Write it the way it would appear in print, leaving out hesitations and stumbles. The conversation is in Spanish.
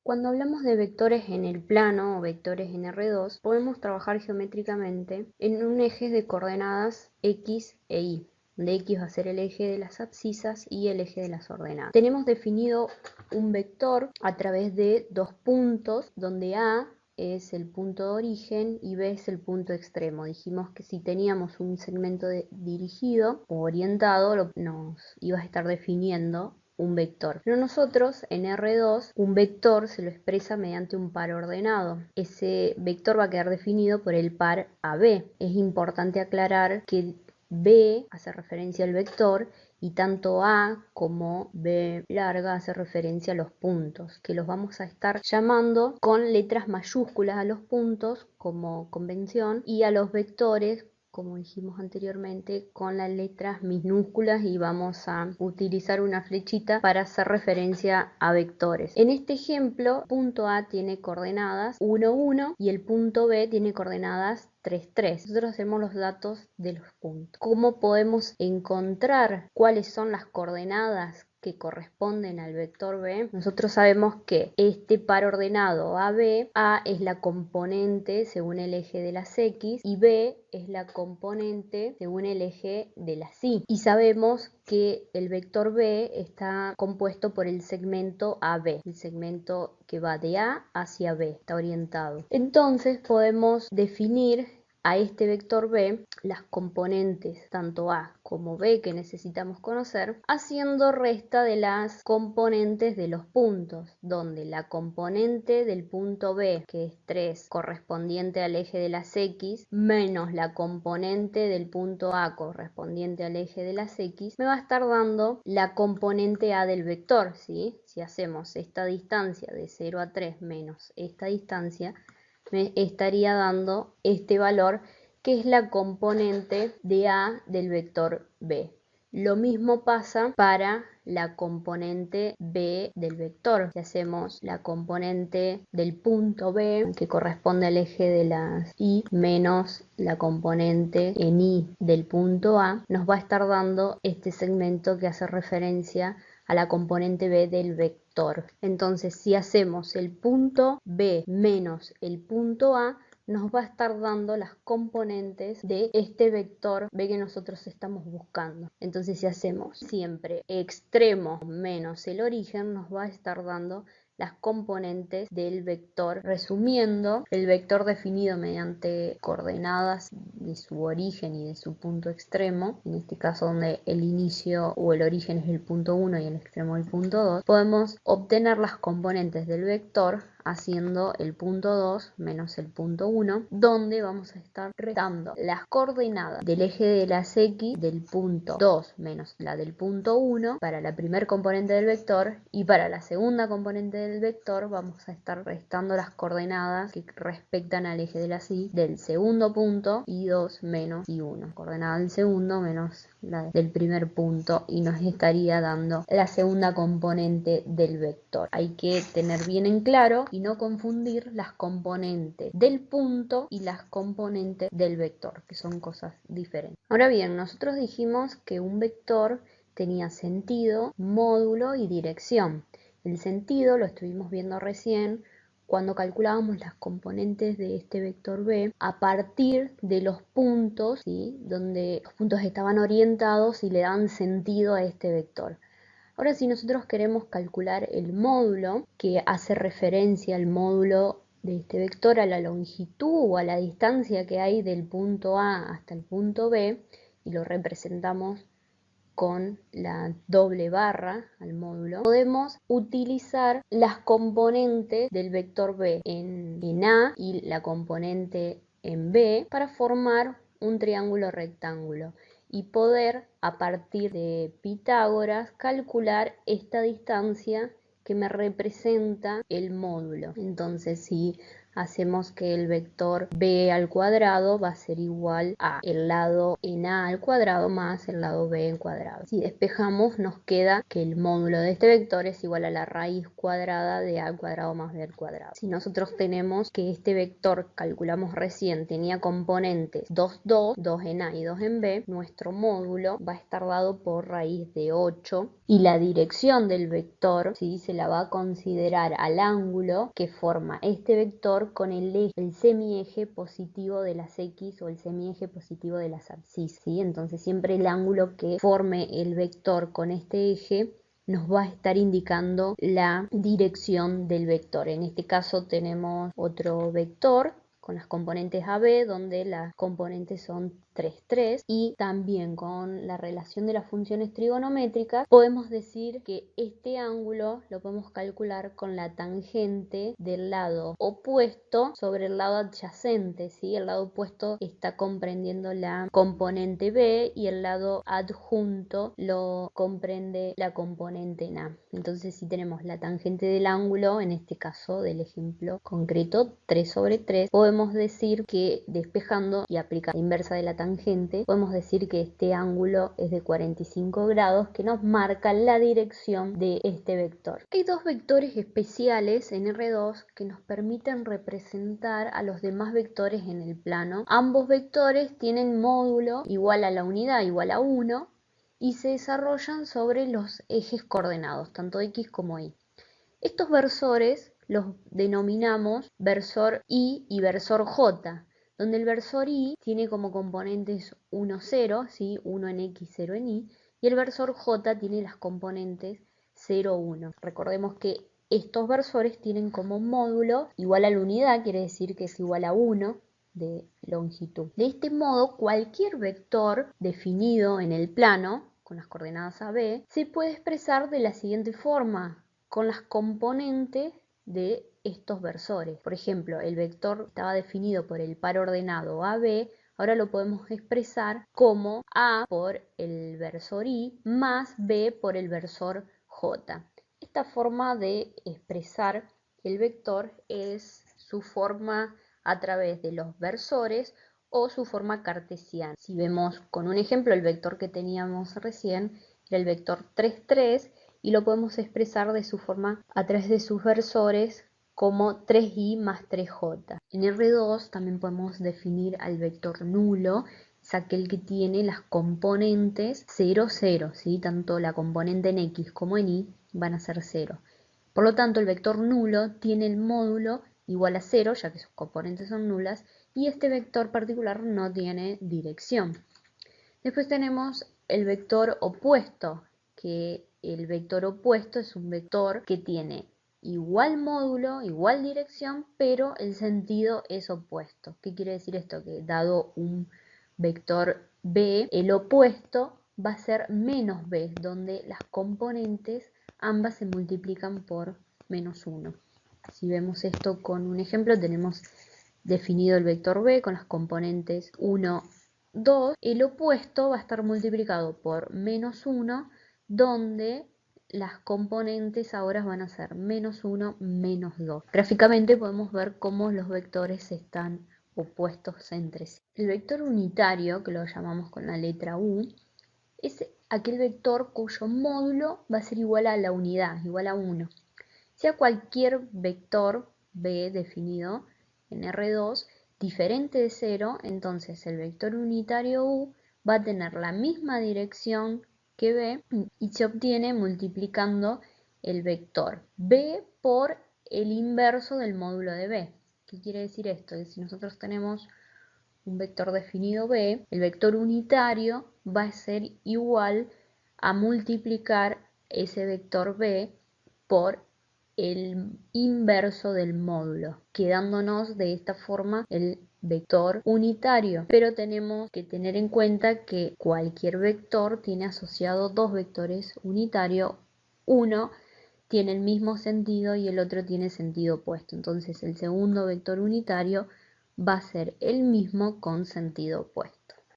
Cuando hablamos de vectores en el plano o vectores en R2, podemos trabajar geométricamente en un eje de coordenadas X e Y, donde X va a ser el eje de las abscisas y el eje de las ordenadas. Tenemos definido un vector a través de dos puntos, donde A es el punto de origen y B es el punto extremo. Dijimos que si teníamos un segmento dirigido o orientado, nos iba a estar definiendo un vector. Pero nosotros en R2 un vector se lo expresa mediante un par ordenado. Ese vector va a quedar definido por el par AB. Es importante aclarar que B hace referencia al vector y tanto A como B larga hace referencia a los puntos, que los vamos a estar llamando con letras mayúsculas a los puntos como convención y a los vectores, como dijimos anteriormente, con las letras minúsculas, y vamos a utilizar una flechita para hacer referencia a vectores. En este ejemplo, el punto A tiene coordenadas 1, 1 y el punto B tiene coordenadas 3, 3. Nosotros hacemos los datos de los puntos. ¿Cómo podemos encontrar cuáles son las coordenadas que corresponden al vector B? Nosotros sabemos que este par ordenado AB, A es la componente según el eje de las X y B es la componente según el eje de las Y. Y sabemos que el vector B está compuesto por el segmento AB, el segmento que va de A hacia B, está orientado. Entonces podemos definir a este vector B las componentes tanto A como B que necesitamos conocer, haciendo resta de las componentes de los puntos, donde la componente del punto B, que es 3, correspondiente al eje de las X, menos la componente del punto A correspondiente al eje de las X, me va a estar dando la componente A del vector, ¿sí? Si hacemos esta distancia de 0 a 3 menos esta distancia, me estaría dando este valor, que es la componente de A del vector B. Lo mismo pasa para la componente B del vector. Si hacemos la componente del punto B, que corresponde al eje de las Y, menos la componente en Y del punto A, nos va a estar dando este segmento que hace referencia a la componente B del vector. Entonces, si hacemos el punto B menos el punto A, nos va a estar dando las componentes de este vector B que nosotros estamos buscando. Entonces, si hacemos siempre extremo menos el origen, nos va a estar dando las componentes del vector. Resumiendo, el vector definido mediante coordenadas de su origen y de su punto extremo, en este caso donde el inicio o el origen es el punto 1 y el extremo el punto 2, podemos obtener las componentes del vector haciendo el punto 2 menos el punto 1, donde vamos a estar restando las coordenadas del eje de las X del punto 2 menos la del punto 1 para la primer componente del vector, y para la segunda componente del vector vamos a estar restando las coordenadas que respectan al eje de las Y del segundo punto, Y2 menos Y1, coordenada del segundo menos la del primer punto, y nos estaría dando la segunda componente del vector. Hay que tener bien en claro y no confundir las componentes del punto y las componentes del vector, que son cosas diferentes. Ahora bien, nosotros dijimos que un vector tenía sentido, módulo y dirección. El sentido lo estuvimos viendo recién cuando calculábamos las componentes de este vector B a partir de los puntos, ¿sí?, donde los puntos estaban orientados y le dan sentido a este vector. Ahora, si nosotros queremos calcular el módulo, que hace referencia al módulo de este vector, a la longitud o a la distancia que hay del punto A hasta el punto B, y lo representamos con la doble barra al módulo, podemos utilizar las componentes del vector B en A y la componente en B para formar un triángulo rectángulo y poder, a partir de Pitágoras, calcular esta distancia que me representa el módulo. Entonces, si hacemos que el vector b al cuadrado va a ser igual a el lado en a al cuadrado más el lado b al cuadrado. Si despejamos, nos queda que el módulo de este vector es igual a la raíz cuadrada de a al cuadrado más b al cuadrado. Si nosotros tenemos que este vector, calculamos recién, tenía componentes 2, 2, 2 en a y 2 en b, nuestro módulo va a estar dado por raíz de 8 y la dirección del vector, ¿sí?, se la va a considerar al ángulo que forma este vector con el semieje positivo de las x o el semieje positivo de las abscisas, ¿sí? Entonces siempre el ángulo que forme el vector con este eje nos va a estar indicando la dirección del vector. En este caso tenemos otro vector con las componentes AB, donde las componentes son 3, 3, y también con la relación de las funciones trigonométricas podemos decir que este ángulo lo podemos calcular con la tangente del lado opuesto sobre el lado adyacente, ¿sí? El lado opuesto está comprendiendo la componente B y el lado adjunto lo comprende la componente en A. Entonces, si tenemos la tangente del ángulo, en este caso del ejemplo concreto 3 sobre 3, podemos decir que despejando y aplicando la inversa de la tangente, podemos decir que este ángulo es de 45 grados, que nos marca la dirección de este vector. Hay dos vectores especiales en R2 que nos permiten representar a los demás vectores en el plano. Ambos vectores tienen módulo igual a la unidad, igual a 1, y se desarrollan sobre los ejes coordenados, tanto x como y. Estos versores los denominamos versor I y versor J, donde el versor I tiene como componentes 1, 0, ¿sí? 1 en X, 0 en Y, y el versor J tiene las componentes 0, 1. Recordemos que estos versores tienen como módulo igual a la unidad, quiere decir que es igual a 1 de longitud. De este modo, cualquier vector definido en el plano, con las coordenadas AB, se puede expresar de la siguiente forma, con las componentes de estos versores. Por ejemplo, el vector estaba definido por el par ordenado AB, ahora lo podemos expresar como A por el versor I más B por el versor J. Esta forma de expresar el vector es su forma a través de los versores o su forma cartesiana. Si vemos con un ejemplo el vector que teníamos recién, era el vector 3, 3, y lo podemos expresar de su forma a través de sus versores como 3i más 3j. En R2 también podemos definir al vector nulo, es aquel que tiene las componentes 0, 0, ¿sí? Tanto la componente en x como en y van a ser 0. Por lo tanto, el vector nulo tiene el módulo igual a 0, ya que sus componentes son nulas, y este vector particular no tiene dirección. Después tenemos el vector opuesto, que el vector opuesto es un vector que tiene igual módulo, igual dirección, pero el sentido es opuesto. ¿Qué quiere decir esto? Que dado un vector b, el opuesto va a ser menos b, donde las componentes ambas se multiplican por menos 1. Si vemos esto con un ejemplo, tenemos definido el vector b con las componentes 1, 2, el opuesto va a estar multiplicado por menos 1, donde las componentes ahora van a ser menos 1, menos 2. Gráficamente podemos ver cómo los vectores están opuestos entre sí. El vector unitario, que lo llamamos con la letra U, es aquel vector cuyo módulo va a ser igual a la unidad, igual a 1. Sea cualquier vector b definido en R2 diferente de 0, entonces el vector unitario U va a tener la misma dirección que B y se obtiene multiplicando el vector B por el inverso del módulo de B. ¿Qué quiere decir esto? Que si nosotros tenemos un vector definido B, el vector unitario va a ser igual a multiplicar ese vector B por el inverso del módulo, quedándonos de esta forma el vector unitario. Pero tenemos que tener en cuenta que cualquier vector tiene asociado dos vectores unitarios, uno tiene el mismo sentido y el otro tiene sentido opuesto. Entonces el segundo vector unitario va a ser el mismo con sentido opuesto.